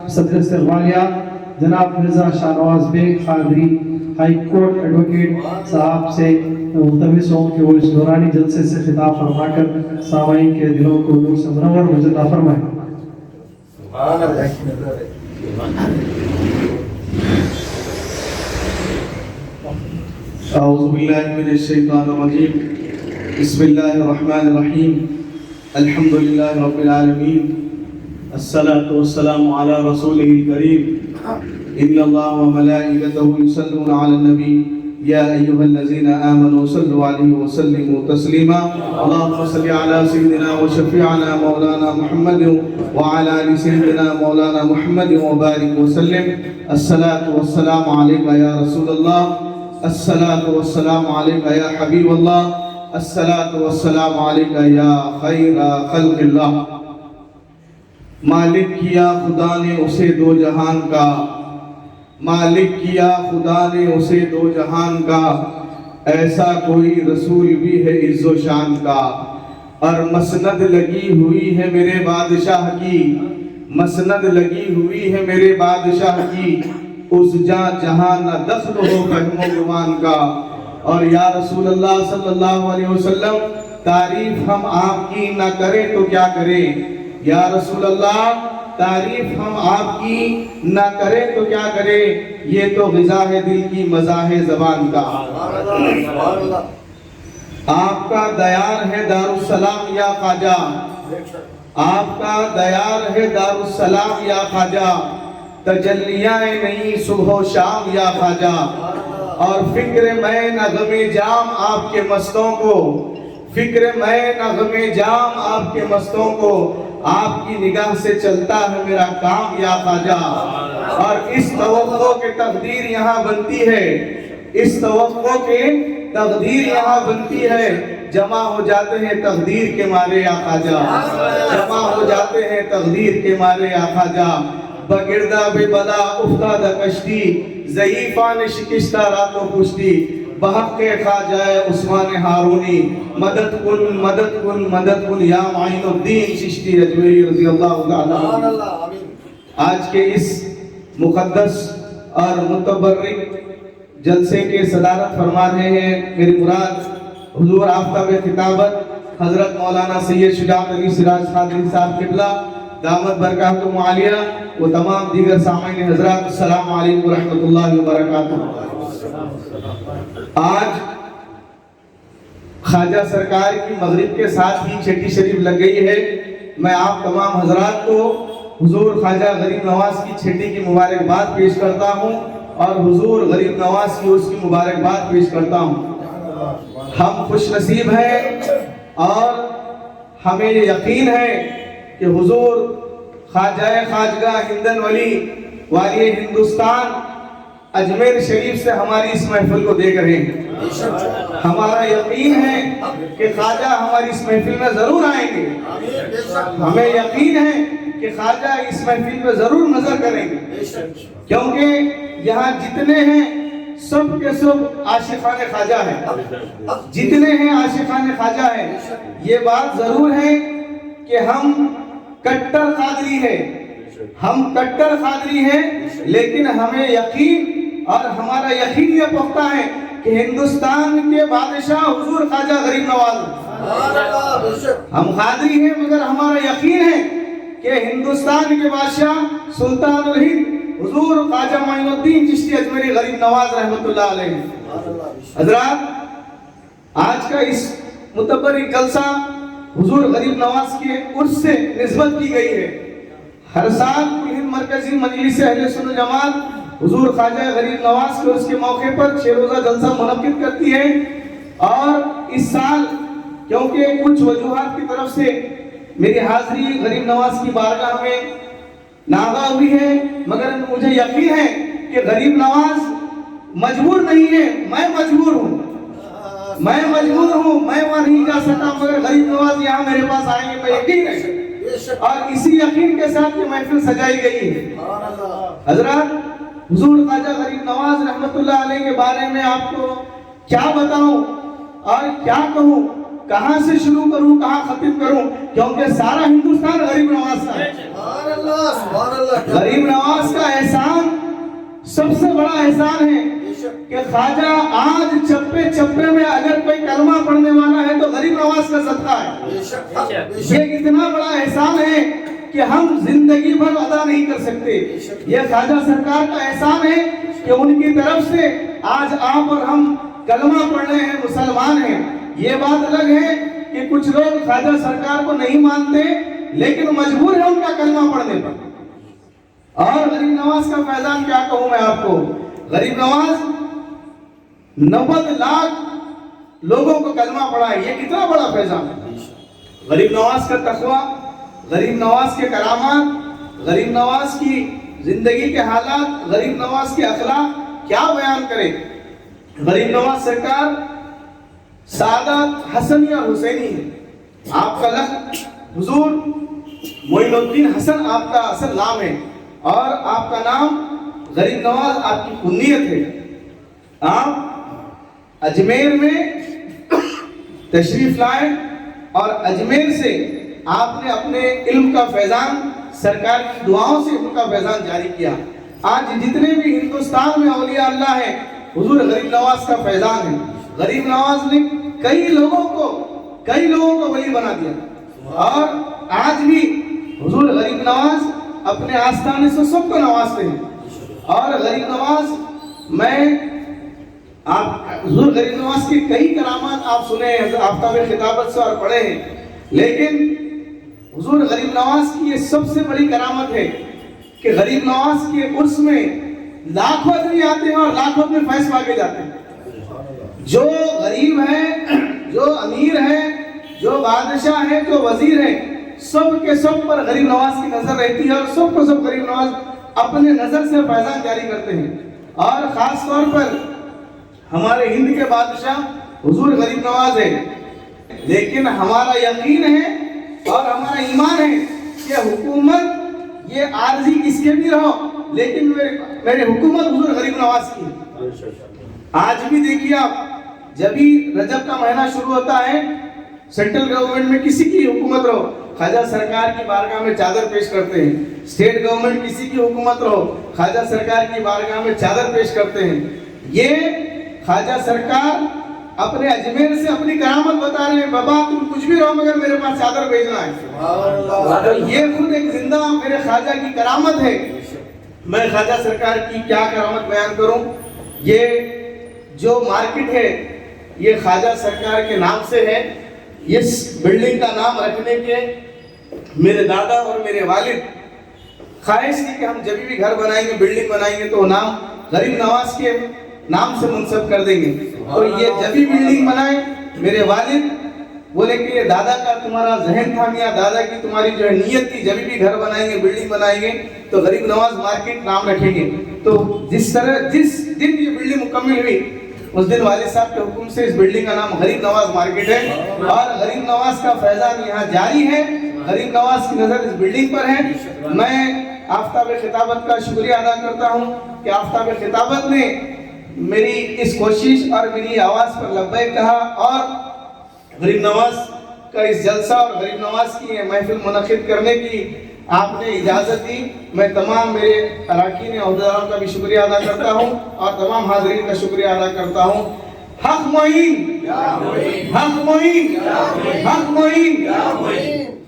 صدر استقبالیہ جناب Mirza Shah Nawaz Baig Qadri high court advocate صاحب سے ملتمس ہوں کہ وہ اس نورانی جلسے سے خطاب فرما کر سامعین کے دلوں کو نور سے منور مجدہ فرمائیں۔ اعوذ باللہ من الشیطان الرجیم، بسم اللہ الرحمن الرحیم، الحمدللہ رب العالمین، الصلاة والسلام علی رسولہ الکریم، ان اللہ وملائکتہ یصلون علی النبی یا ایہا الذین آمنوا صلوا علیہ وسلموا تسلیما، اللہم صل علی سیدنا وشفیعنا مولانا محمد وعلی آل سیدنا مولانا محمد وبارک وسلم۔ الصلاة والسلام علیکہ یا رسول اللہ، الصلاة والسلام علیکہ یا حبیب اللہ، الصلاة والسلام علیکہ یا خیر خلق اللہ۔ مالک کیا خدا نے اسے دو جہان کا، مالک کیا خدا نے اسے دو جہان کا، ایسا کوئی رسول بھی ہے عز و شان کا، اور مسند لگی ہوئی ہے میرے بادشاہ کی، مسند لگی ہوئی ہے میرے بادشاہ کی، اس جہاں نہ دخل ہو فہم و گمان کا۔ اور یا رسول اللہ صلی اللہ علیہ وسلم، تعریف ہم آپ کی نہ کریں تو کیا کریں؟ یا رسول اللہ، تعریف ہم آپ کی نہ کریں تو کیا کریں؟ یہ تو غذا ہے دل کی، مزہ ہے زبان کا۔ آپ کا دیار ہے دارالسلام یا خواجہ، آپ کا دیار ہے دارالسلام یا خواجہ، تجلیاں نہیں صبح و شام یا خواجہ، اور فکر میں نغم جام آپ کے مستوں کو، فکر میں نغم جام آپ کے مستوں کو، آپ کی نگاہ سے چلتا ہے میرا کام یا خواجہ۔ اور اس توقع کے تقدیر یہاں بنتی ہے، اس توقع کے تقدیر یہاں بنتی ہے، جمع ہو جاتے ہیں تقدیر کے مارے یا خواجہ، جمع ہو جاتے ہیں تقدیر کے مارے یا خواجہ۔ بگردہ بے بلا افتادہ کشتی، ضعیفان شکستہ راتوں پشتی، بحق خواجہ عثمان ہارونی، مدد کن مدد کن مدد کن یا معین الدین چشتی اجمیری رضی اللہ تعالیٰ۔ آج کے اس مقدس اور متبرک جلسے کے صدارت فرما رہے ہیں میری مراد حضور آفتاب خطابت حضرت مولانا سید شجاعت علی سراج قادری صاحب قبلہ دامت برکاتہم عالیہ، و تمام دیگر سامعین حضرات، السلام علیکم ورحمۃ اللہ وبرکاتہ۔ آج خواجہ سرکار کی مغرب کے ساتھ ہی چھٹی شریف لگ گئی ہے۔ میں آپ تمام حضرات کو حضور خواجہ غریب نواز کی چھٹی کی مبارکباد پیش کرتا ہوں، اور حضور غریب نواز کی اس کی مبارکباد پیش کرتا ہوں۔ ہم خوش نصیب ہیں اور ہمیں یقین ہے کہ حضور خواجہ خواجگاہ ہندن ولی والی ہندوستان اجمیر شریف سے ہماری اس محفل کو دیکھ رہے ہیں۔ ہمارا یقین ہے کہ خواجہ ہماری اس محفل میں ضرور آئیں گے، ہمیں یقین ہے کہ خواجہ اس محفل میں ضرور نظر کریں گے، کیونکہ یہاں جتنے ہیں سب کے سب عاشقان خواجہ ہیں، جتنے ہیں عاشقان خواجہ ہیں۔ یہ بات ضرور ہے کہ ہم کٹر قادری ہیں، ہم کٹر قادری ہیں، لیکن ہمیں یقین اور ہمارا یقین یہ پختہ ہے کہ ہندوستان کے بادشاہ حضور خواجہ غریب نواز، ہم قادری ہیں مگر ہمارا یقین ہے کہ ہندوستان کے بادشاہ سلطان الہند حضور خواجہ معین الدین چشتی اجمیری غریب نواز رحمۃ اللہ علیہ۔ حضرات، آج کا اس متبرک جلسہ حضور غریب نواز کے عرس سے نسبت کی گئی ہے۔ ہر سال کل ہند مرکزی مجلس اہل سنت جماعت حضور خواجہ غریب نواز کے عرس کے موقع پر 6 روزہ جلسہ منعقد کرتی ہے، اور اس سال کیونکہ کچھ وجوہات کی طرف سے میری حاضری غریب نواز کی بارگاہ میں ناغا ہوئی ہے، مگر مجھے یقین ہے کہ غریب نواز مجبور نہیں ہے، میں مجبور ہوں، میں مجبور ہوں، میں وہاں نہیں جا سکتا، مگر غریب نواز یہاں میرے پاس آئیں گے، میں یقین ہے، اور اسی یقین کے ساتھ یہ محفل سجائی گئی ہے۔ حضرات، حضور خواجہ غریب نواز رحمۃ اللہ علیہ کے بارے میں آپ کو کیا بتاؤں اور کیا کہوں، کہاں سے شروع کروں کہاں ختم کروں، کیونکہ سارا ہندوستان غریب نواز کا ہے۔ سبحان اللہ، سبحان اللہ۔ غریب نواز کا احسان سب سے بڑا احسان ہے کہ خواجہ آج چپے چپے میں اگر کوئی کلمہ پڑھنے والا ہے تو غریب نواز کا صدقہ ہے۔ یہ اتنا بڑا احسان ہے کہ ہم زندگی بھر ادا نہیں کر سکتے۔ یہ خواجہ سرکار کا احسان ہے کہ ان کی طرف سے آج آپ اور ہم کلمہ پڑھ رہے ہیں، مسلمان ہیں۔ یہ بات الگ ہے کہ کچھ لوگ خواجہ سرکار کو نہیں مانتے لیکن مجبور ہے ان کا کلمہ پڑھنے پر۔ اور غریب نواز کا فیضان کیا کہوں میں آپ کو، غریب نواز 90 لاکھ لوگوں کو کلمہ پڑھا ہے، یہ کتنا بڑا فیضان ہے۔ غریب نواز کا تقوی، غریب نواز کے کرامات، غریب نواز کی زندگی کے حالات، غریب نواز کے اخلاق کیا بیان کرے۔ غریب نواز سرکار سعادت حسنی اور حسینی ہے۔ آپ کا لقب حضور معین الدین حسن آپ کا اصل نام ہے، اور آپ کا نام غریب نواز آپ کی کنیت ہے۔ آپ اجمیر میں تشریف لائے اور اجمیر سے آپ نے اپنے علم کا فیضان سرکار کی دعاؤں سے ان کا فیضان جاری کیا۔ آج جتنے بھی ہندوستان میں اولیاء اللہ ہیں حضور غریب نواز کا فیضان ہے۔ غریب نواز نے کئی لوگوں کو ولی بنا دیا، اور آج بھی حضور غریب نواز اپنے آستانے سے سب کو نوازتے ہیں۔ اور غریب نواز حضور غریب نواز کی کئی کرامات آپ سنے ہیں، آفتاب خطابت سے اور پڑھے ہیں، لیکن حضور غریب نواز کی یہ سب سے بڑی کرامت ہے کہ غریب نواز کے عرس میں لاکھوں آدمی آتے ہیں اور لاکھوں میں فیض پا کے جاتے ہیں۔ جو غریب ہیں، جو امیر ہیں، جو بادشاہ ہیں، جو وزیر ہیں، سب کے سب پر غریب نواز کی نظر رہتی ہے، اور سب کو سب غریب نواز اپنے نظر سے فیضان جاری کرتے ہیں۔ اور خاص طور پر ہمارے ہند کے بادشاہ حضور غریب نواز ہے، لیکن ہمارا یقین ہے اور ہمارا ایمان ہے کہ حکومت یہ عارضی کس کے بھی رہو، لیکن میرے حکومت حضور غریب نواز کی ہے۔ آج بھی دیکھیے آپ، جب بھی رجب کا مہینہ شروع ہوتا ہے، سینٹرل گورنمنٹ میں کسی کی حکومت رہو، خواجہ سرکار کی بارگاہ میں چادر پیش کرتے ہیں۔ اسٹیٹ گورنمنٹ کسی کی حکومت رہو، خواجہ سرکار کی بارگاہ میں چادر پیش کرتے ہیں۔ یہ خواجہ سرکار اپنے اجمیر سے اپنی کرامت بتا رہے ہیں، بابا تم کچھ بھی رہو مگر میرے پاس چادر بھیجنا ہے۔ یہ خود ایک زندہ میرے خواجہ کی کرامت ہے۔ میں خواجہ سرکار کی کیا کرامت بیان کروں۔ یہ جو مارکیٹ ہے یہ خواجہ سرکار کے نام سے ہے۔ اس بلڈنگ کا نام رکھنے کے میرے دادا اور میرے والد خواہش تھی کہ ہم جب بھی گھر بنائیں گے، بلڈنگ بنائیں گے تو نام غریب نواز کے نام سے منسوب کر دیں گے۔ تو یہ جب بھی بلڈنگ بنائیں، میرے والد بولے کہ یہ دادا کا تمہارا ذہن تھا میاں، دادا کی تمہاری جو ہے نیت تھی، جب بھی گھر بنائیں گے، بلڈنگ بنائیں گے تو غریب نواز مارکیٹ نام رکھیں گے۔ تو جس دن یہ بلڈنگ مکمل ہوئی، اس دن والد صاحب کے حکم سے اس بلڈنگ کا نام غریب نواز مارکیٹ ہے، اور غریب نواز کا فیضان یہاں جاری ہے۔ غریب نواز کی نظر اس بلڈنگ پر ہے۔ میں آفتاب خطابت کا شکریہ ادا کرتا ہوں کہ آفتاب خطابت نے میری اس کوشش اور میری آواز پر لبیک کہا، اور غریب نواز کا اس جلسہ اور غریب نواز کی محفل منعقد کرنے کی آپ نے اجازت دی۔ میں تمام میرے اراکین عہدیداروں کا بھی شکریہ ادا کرتا ہوں، اور تمام حاضرین کا شکریہ ادا کرتا ہوں۔ حق معین، حق معین، حق معین۔